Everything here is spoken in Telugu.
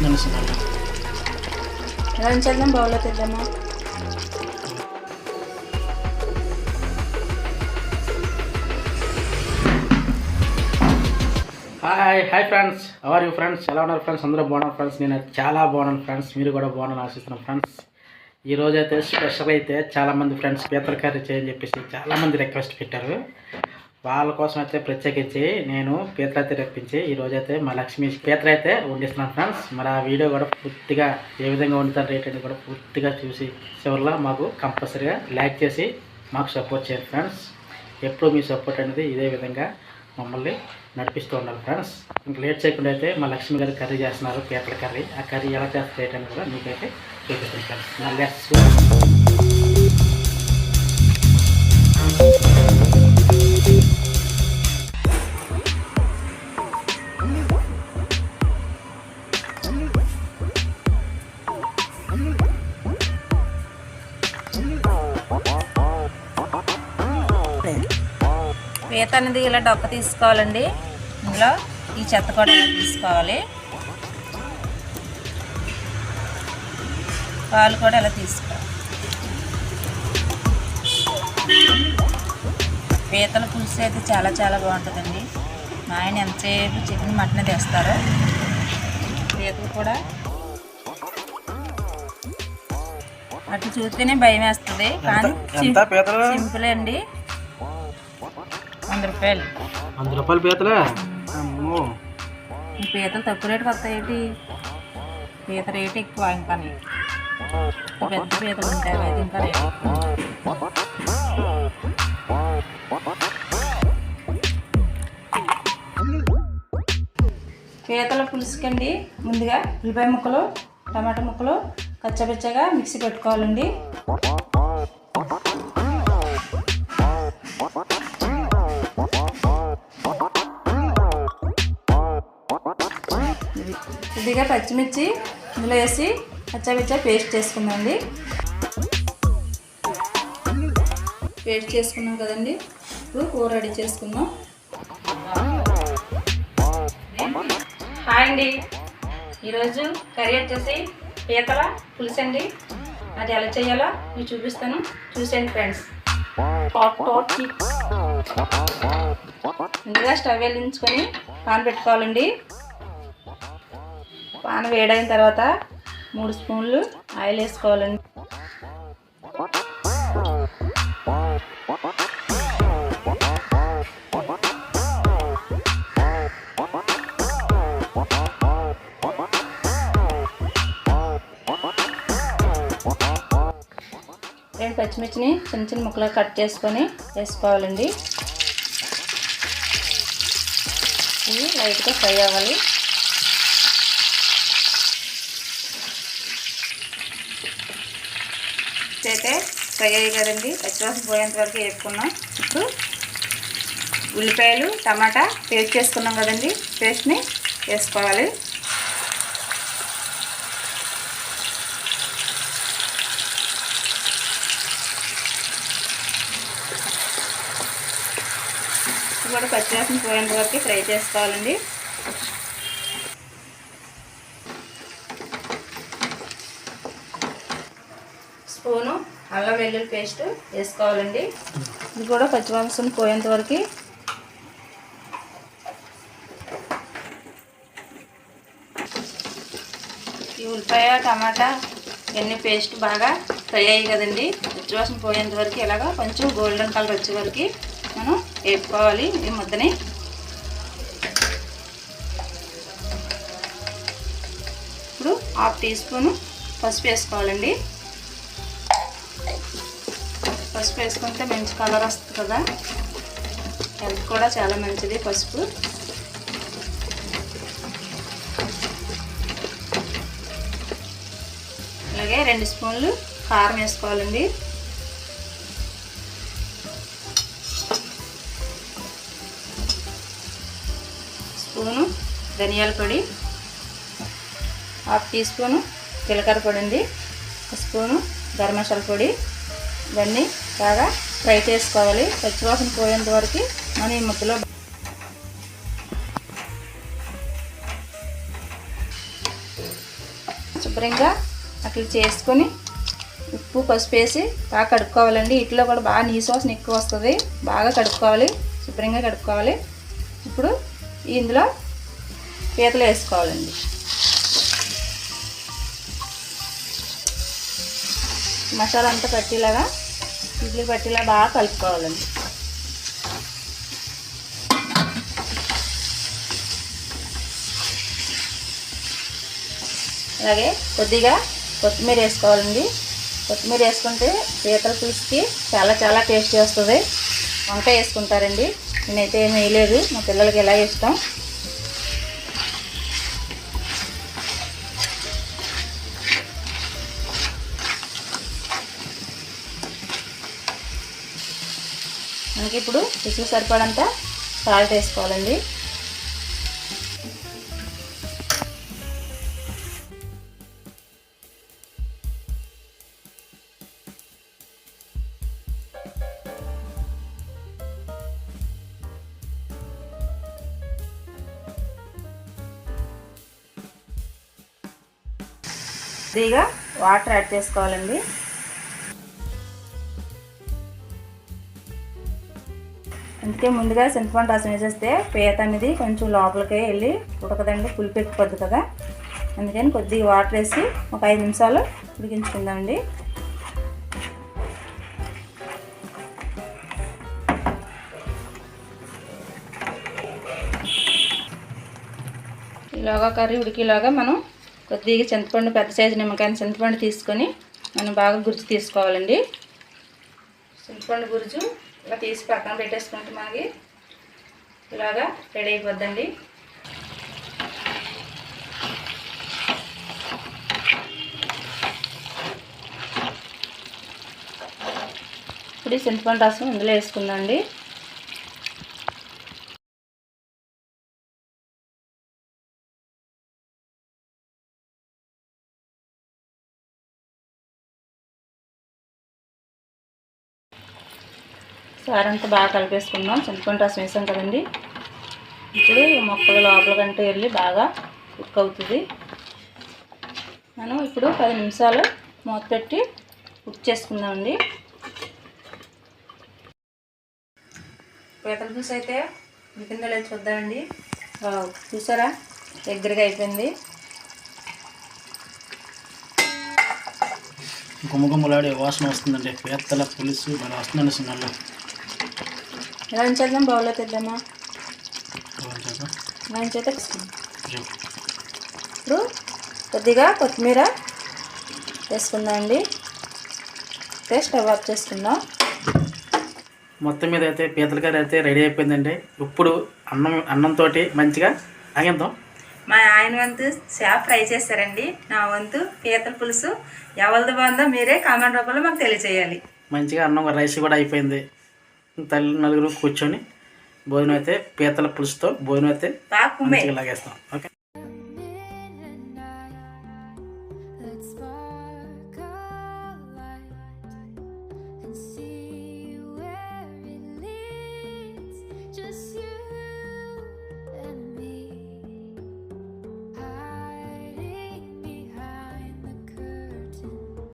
నడుస్తున్నాను. ఎలా ఉంచేద్దాం, బౌల్లో తెద్దామా? Hi friends, how are you friends? ఎలా ఉన్నారు ఫ్రెండ్స్? అందరూ బాగున్నారు ఫ్రెండ్స్. నేను చాలా బాగున్నాను ఫ్రెండ్స్. మీరు కూడా బాగున్నాను ఆశిస్తున్నాను ఫ్రెండ్స్. ఈరోజు అయితే స్పెషల్ అయితే చాలామంది ఫ్రెండ్స్ పీతల కర్రీ చేయని చెప్పేసి చాలామంది రిక్వెస్ట్ పెట్టారు. వాళ్ళ కోసం అయితే ప్రత్యేకించి నేను పీతలు అయితే రప్పించి ఈరోజైతే మా లక్ష్మి పీతలు అయితే వండిస్తున్నాను ఫ్రెండ్స్. మరి ఆ వీడియో కూడా పూర్తిగా ఏ విధంగా వండుతారు రేట్ అని కూడా పూర్తిగా చూసి చివరిలో మాకు కంపల్సరీగా లైక్ చేసి మాకు సపోర్ట్ చేయండి ఫ్రెండ్స్. ఎప్పుడు మీ సపోర్ట్ అనేది ఇదే విధంగా మమ్మల్ని నడిపిస్తూ ఉన్నారు ఫ్రెండ్స్. ఇంక లేట్ చేయకుండా అయితే మా లక్ష్మి గారు కర్రీ చేస్తున్నారు, పీతల కర్రీ. ఆ కర్రీ ఎలా చేస్తారు ఏంటని కూడా మీకైతే చూపిస్తాను ఫ్రెండ్స్. మళ్ళీ పీత అనేది ఇలా డొక్క తీసుకోవాలండి. ఇందులో ఈ చెత్త కూడా తీసుకోవాలి. పాలు కూడా ఇలా తీసుకోవాలి. పీతల పులుసు అయితే చాలా చాలా బాగుంటుందండి. మా ఆయన ఎంతసేపు చికెన్ మటన్ తెస్తారు. పీతలు కూడా అటు చూస్తేనే భయం వేస్తుంది, కానీ సింపుల్ అండి. 100 రూపాయలు. 100 రూపాయలు పీతలే? ఈ పీతలు తక్కువ రేటుకి వస్తాయి. పీత రేటు ఎక్కువ. ఇంకా పెద్ద పీతలు ఉంటాయి, అయితే ఇంకా రేటు ఎక్కువ. పీతల పులుసుకండి ముందుగా ఉల్లిపాయ ముక్కలు, టమాటా ముక్కలు కచ్చపచ్చగా మిక్సీ పెట్టుకోవాలండి. కొద్దిగా పచ్చిమిర్చి ఇందులో వేసి పచ్చపచ్చ పేస్ట్ చేసుకుందామండి. పేస్ట్ చేసుకున్నాం కదండి. ఇప్పుడు కూర రెడీ చేసుకుందాం. హాయ్ అండి, ఈరోజు కర్రీ వచ్చేసి పీతల పులుసు అండి. అది ఎలా చేయాలో మీకు చూపిస్తాను, చూసేయండి ఫ్రెండ్స్. ముందుగా స్టవ్ వెలిగించుకొని పాన్ పెట్టుకోవాలండి. పాన్ వేడైన తర్వాత 3 స్పూన్లు ఆయిల్ వేసుకోవాలండి. రెండు పచ్చిమిర్చిని చిన్న చిన్న ముక్కలుగా కట్ చేసుకొని వేసుకోవాలండి. ఇవి లైట్గా ఫ్రై అవ్వాలి. అయితే ఫ్రై అయ్యి కదండి, పచ్చివాసన పోయేంత వరకు వేసుకున్నాం. ఇప్పుడు ఉల్లిపాయలు టమాటా పేస్ట్ చేసుకున్నాం కదండి, పేస్ట్ని వేసుకోవాలి. ఇప్పుడు పచ్చివాసన పోయేంత వరకు ఫ్రై చేసుకోవాలండి. స్పూను అల్లం వెల్లుల్లి పేస్ట్ వేసుకోవాలండి. ఇది కూడా పచ్చివాసన పోయేంత వరకు ఈ ఉల్లిపాయ టమాటా ఇవన్నీ పేస్ట్ బాగా ఫ్రై అయ్యి కదండి, పచ్చివాసన పోయేంత వరకు ఇలాగా కొంచెం గోల్డెన్ కలర్ వచ్చే వరకు మనం వేపుకోవాలి ఈ ముద్దని. ఇప్పుడు 1/2 టీ స్పూను పసుపు వేసుకోవాలండి. పసుపు వేసుకుంటే మంచి కలర్ వస్తుంది కదా, హెల్త్ కూడా చాలా మంచిది పసుపు. అలాగే 2 స్పూన్లు కారం వేసుకోవాలండి. స్పూను ధనియాల పొడి, 1/2 టీ స్పూను జీలకర్ర పొడి అండి, 1 స్పూను గరం మసాలా పొడి. ఇవన్నీ బాగా ఫ్రై చేసుకోవాలి. పచ్చివాసన పోయేంత వరకు మనం ఈ ముద్దలో శుభ్రంగా అట్లా చేసుకొని ఉప్పు పసుపు వేసి బాగా కడుక్కోవాలండి. ఇట్లో కూడా బాగా నీసు వాసన ఎక్కువ వస్తుంది. బాగా కడుక్కోవాలి, శుభ్రంగా కడుక్కోవాలి. ఇప్పుడు ఇందులో పీతలు వేసుకోవాలండి. మసాలా అంతా పట్టేలాగా ఇడ్లీ పట్టేలా బాగా కలుపుకోవాలండి. అలాగే కొద్దిగా కొత్తిమీర వేసుకోవాలండి. కొత్తిమీర వేసుకుంటే పీతల పులుసుకి చాలా చాలా టేస్టీ వస్తుంది. వంకాయ వేసుకుంటారండి, నేనైతే ఏమీ వేయలేదు, మా పిల్లలకి ఎలా ఇష్టం. మనకి ఇప్పుడు రుచికి సరిపడంత సాల్ట్ వేసుకోవాలండి. కొద్దిగా వాటర్ యాడ్ చేసుకోవాలండి. అందుకే ముందుగా చింతపండు రసం వేసేస్తే పీత అనేది కొంచెం లోపలికి వెళ్ళి ఉడకదండి, పులుపు ఎక్కిపోద్ది కదా. అందుకని కొద్దిగా వాటర్ వేసి ఒక 5 నిమిషాలు ఉడికించుకుందామండి. ఇలాగా కర్రీ ఉడికేలాగా మనం కొద్దిగా చింతపండు, పెద్ద సైజు నిమ్మకాయ చింతపండు తీసుకొని మనం బాగా గుజ్జు తీసుకోవాలండి. చింతపండు గుజ్జు ఇలా తీసి పక్కన పెట్టేసుకుంటే మనకి ఇలాగా రెడీ అయిపోద్దండి. ఇప్పుడు ఈ చింతపండు రసం ఇందులో వేసుకుందామండి. సారంతా బాగా కలిపేసుకుందాం. చింతపండు రసం వేసాం కదండి. ఇప్పుడు మొక్కలు లోపల కంటే వెళ్ళి బాగా కుక్ అవుతుంది. మనం ఇప్పుడు 10 నిమిషాలు మూత పెట్టి కుక్ చేసుకుందామండి. పీతల పులుసు అయితే ఉడికిందో లేదో చూద్దామండి. చూసారా, దగ్గరగా అయిపోయింది. గుమ్మగుమ్మలాడే వాసన వస్తుందండి. పీతల పులుసు మరి వస్తుందండి. స్మెల్ ఎలా ఉంచేద్దాం, బౌల్లో తెద్దామా? చేత ఇప్పుడు కొద్దిగా కొత్తిమీర వేసుకుందామండి. స్టవ్ ఆఫ్ చేసుకుందాం. మొత్తం మీద అయితే పీతల కర్రీ అయితే రెడీ అయిపోయిందండి. ఇప్పుడు అన్నంతో మంచిగా తాగిద్దాం. మా ఆయన వంతు చేప ఫ్రై చేస్తారండి, నా వంతు పీతల పులుసు. ఎవరిది బాగుందో మీరే కామెంట్ రూపంలో మాకు తెలియజేయాలి. మంచిగా అన్నం రైస్ కూడా అయిపోయింది. నలుగురు కూర్చొని భోజనం అయితే పీతల పులుసుతో భోజనం అయితే మంచిగా లాగేస్తాం. ఓకే.